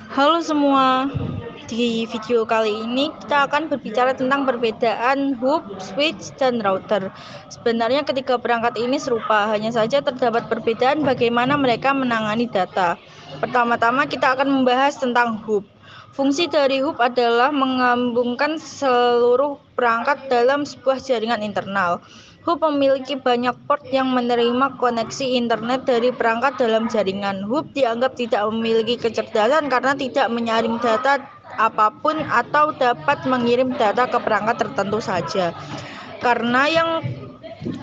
Halo semua, di video kali ini kita akan berbicara tentang perbedaan hub, switch, dan router. Sebenarnya ketiga perangkat ini serupa, hanya saja terdapat perbedaan bagaimana mereka menangani data. Pertama-tama kita akan membahas tentang hub. Fungsi dari hub adalah menggabungkan seluruh perangkat dalam sebuah jaringan internal. Hub memiliki banyak port yang menerima koneksi internet dari perangkat dalam jaringan. Hub dianggap tidak memiliki kecerdasan karena tidak menyaring data apapun atau dapat mengirim data ke perangkat tertentu saja. Karena yang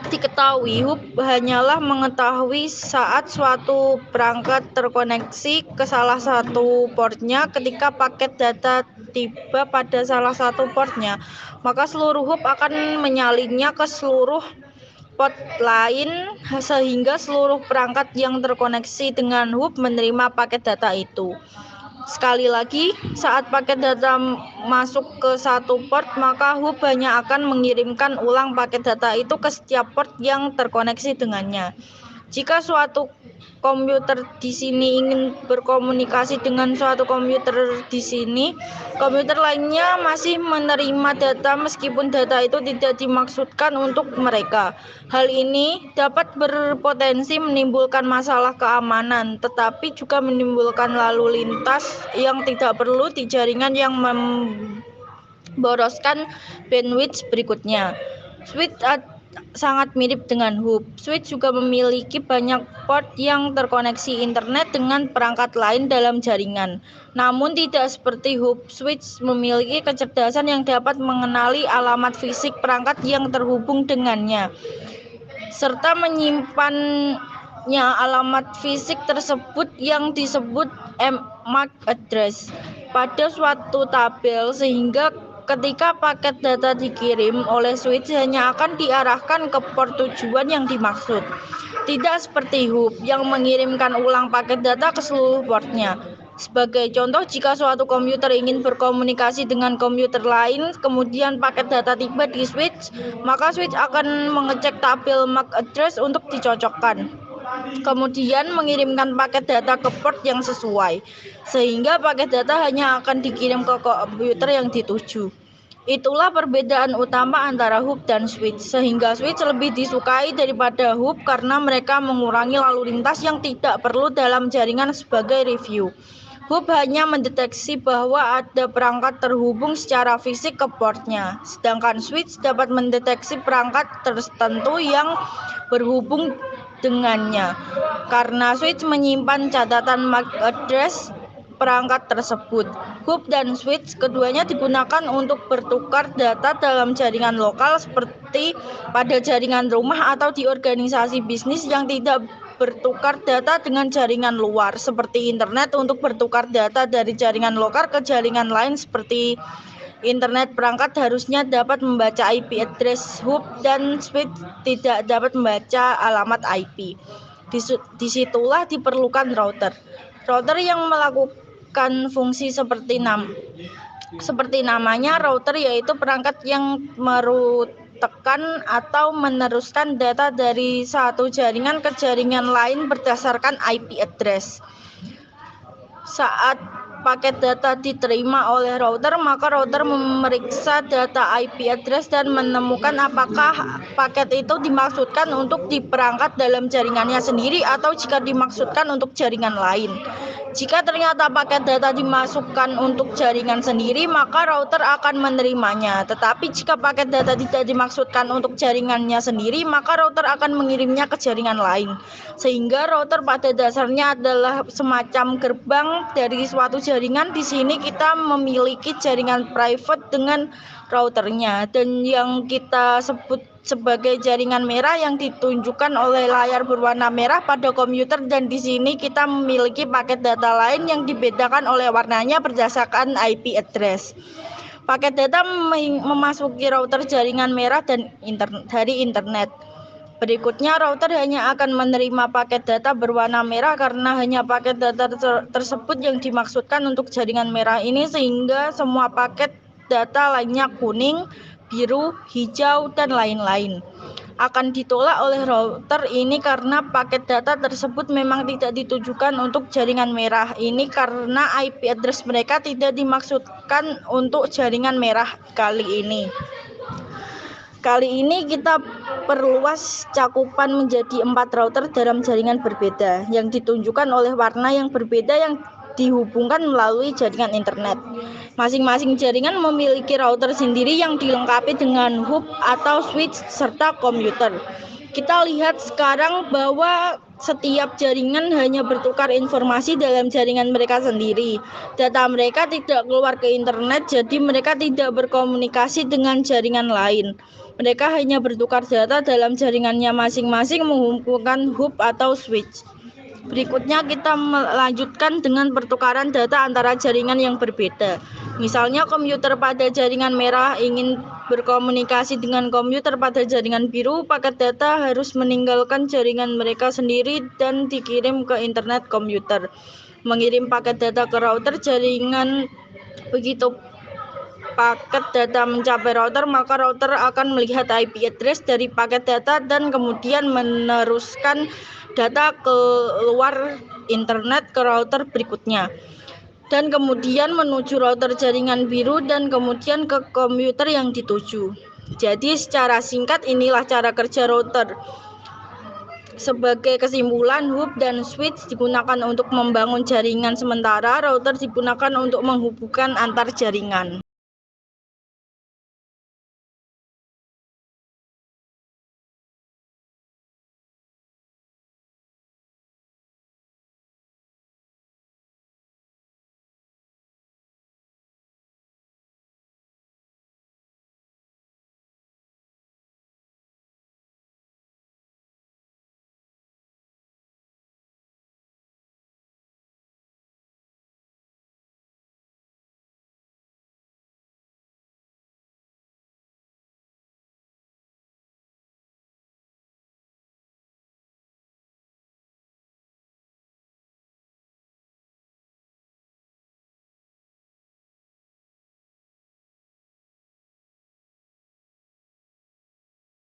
diketahui, hub hanyalah mengetahui saat suatu perangkat terkoneksi ke salah satu portnya. Ketika paket data tiba pada salah satu portnya, maka seluruh hub akan menyalinnya ke seluruh port lain sehingga seluruh perangkat yang terkoneksi dengan hub menerima paket data itu. Sekali lagi, saat paket data masuk ke satu port, maka hub hanya akan mengirimkan ulang paket data itu ke setiap port yang terkoneksi dengannya. Jika suatu komputer di sini ingin berkomunikasi dengan suatu komputer di sini, komputer lainnya masih menerima data meskipun data itu tidak dimaksudkan untuk mereka. Hal ini dapat berpotensi menimbulkan masalah keamanan, tetapi juga menimbulkan lalu lintas yang tidak perlu di jaringan yang memboroskan bandwidth berikutnya. Switch sangat mirip dengan hub. Switch juga memiliki banyak port yang terkoneksi internet dengan perangkat lain dalam jaringan. Namun tidak seperti hub, switch memiliki kecerdasan yang dapat mengenali alamat fisik perangkat yang terhubung dengannya, serta menyimpannya alamat fisik tersebut yang disebut MAC address pada suatu tabel, sehingga ketika paket data dikirim oleh switch hanya akan diarahkan ke port tujuan yang dimaksud. Tidak seperti hub yang mengirimkan ulang paket data ke seluruh portnya. Sebagai contoh, jika suatu komputer ingin berkomunikasi dengan komputer lain, kemudian paket data tiba di switch, maka switch akan mengecek tabel MAC address untuk dicocokkan, kemudian mengirimkan paket data ke port yang sesuai, sehingga paket data hanya akan dikirim ke komputer yang dituju. Itulah perbedaan utama antara hub dan switch, sehingga switch lebih disukai daripada hub karena mereka mengurangi lalu lintas yang tidak perlu dalam jaringan. Sebagai review, hub hanya mendeteksi bahwa ada perangkat terhubung secara fisik ke portnya, sedangkan switch dapat mendeteksi perangkat tertentu yang berhubung dengannya. Karena switch menyimpan catatan MAC address perangkat tersebut, hub dan switch keduanya digunakan untuk bertukar data dalam jaringan lokal seperti pada jaringan rumah atau di organisasi bisnis yang tidak bertukar data dengan jaringan luar seperti internet untuk bertukar data dari jaringan lokal ke jaringan lain seperti internet. Perangkat harusnya dapat membaca IP address hub dan switch tidak dapat membaca alamat IP. Disitulah diperlukan router. Router yang melakukan fungsi seperti namanya, router yaitu perangkat yang merutekan atau meneruskan data dari satu jaringan ke jaringan lain berdasarkan IP address. Saat paket data diterima oleh router, maka router memeriksa data IP address dan menemukan apakah paket itu dimaksudkan untuk di perangkat dalam jaringannya sendiri atau jika dimaksudkan untuk jaringan lain. Jika ternyata paket data dimasukkan untuk jaringan sendiri, maka router akan menerimanya. Tetapi jika paket data tidak dimaksudkan untuk jaringannya sendiri, maka router akan mengirimnya ke jaringan lain. Sehingga router pada dasarnya adalah semacam gerbang dari suatu jaringan. Di sini kita memiliki jaringan private dengan routernya, dan yang kita sebut sebagai jaringan merah yang ditunjukkan oleh layar berwarna merah pada komputer, dan di sini kita memiliki paket data lain yang dibedakan oleh warnanya berdasarkan IP address. Paket data memasuki router jaringan merah dan dari internet. Berikutnya, router hanya akan menerima paket data berwarna merah karena hanya paket data tersebut yang dimaksudkan untuk jaringan merah ini, sehingga semua paket data lainnya kuning, biru, hijau, dan lain-lain. akan ditolak oleh router ini karena paket data tersebut memang tidak ditujukan untuk jaringan merah. Ini karena IP address mereka tidak dimaksudkan untuk jaringan merah kali ini. Kali ini kita perluas cakupan menjadi 4 router dalam jaringan berbeda yang ditunjukkan oleh warna yang berbeda yang dihubungkan melalui jaringan internet. Masing-masing jaringan memiliki router sendiri yang dilengkapi dengan hub atau switch serta komputer. Kita lihat sekarang bahwa setiap jaringan hanya bertukar informasi dalam jaringan mereka sendiri. Data mereka tidak keluar ke internet, jadi mereka tidak berkomunikasi dengan jaringan lain. Mereka hanya bertukar data dalam jaringannya masing-masing menghubungkan hub atau switch. Berikutnya kita melanjutkan dengan pertukaran data antara jaringan yang berbeda. Misalnya komputer pada jaringan merah ingin berkomunikasi dengan komputer pada jaringan biru, paket data harus meninggalkan jaringan mereka sendiri dan dikirim ke internet komputer. Mengirim paket data ke router jaringan, begitu paket data mencapai router, maka router akan melihat IP address dari paket data dan kemudian meneruskan data ke luar internet ke router berikutnya. Dan kemudian menuju router jaringan biru dan kemudian ke komputer yang dituju. Jadi secara singkat inilah cara kerja router. Sebagai kesimpulan, hub dan switch digunakan untuk membangun jaringan sementara router digunakan untuk menghubungkan antar jaringan.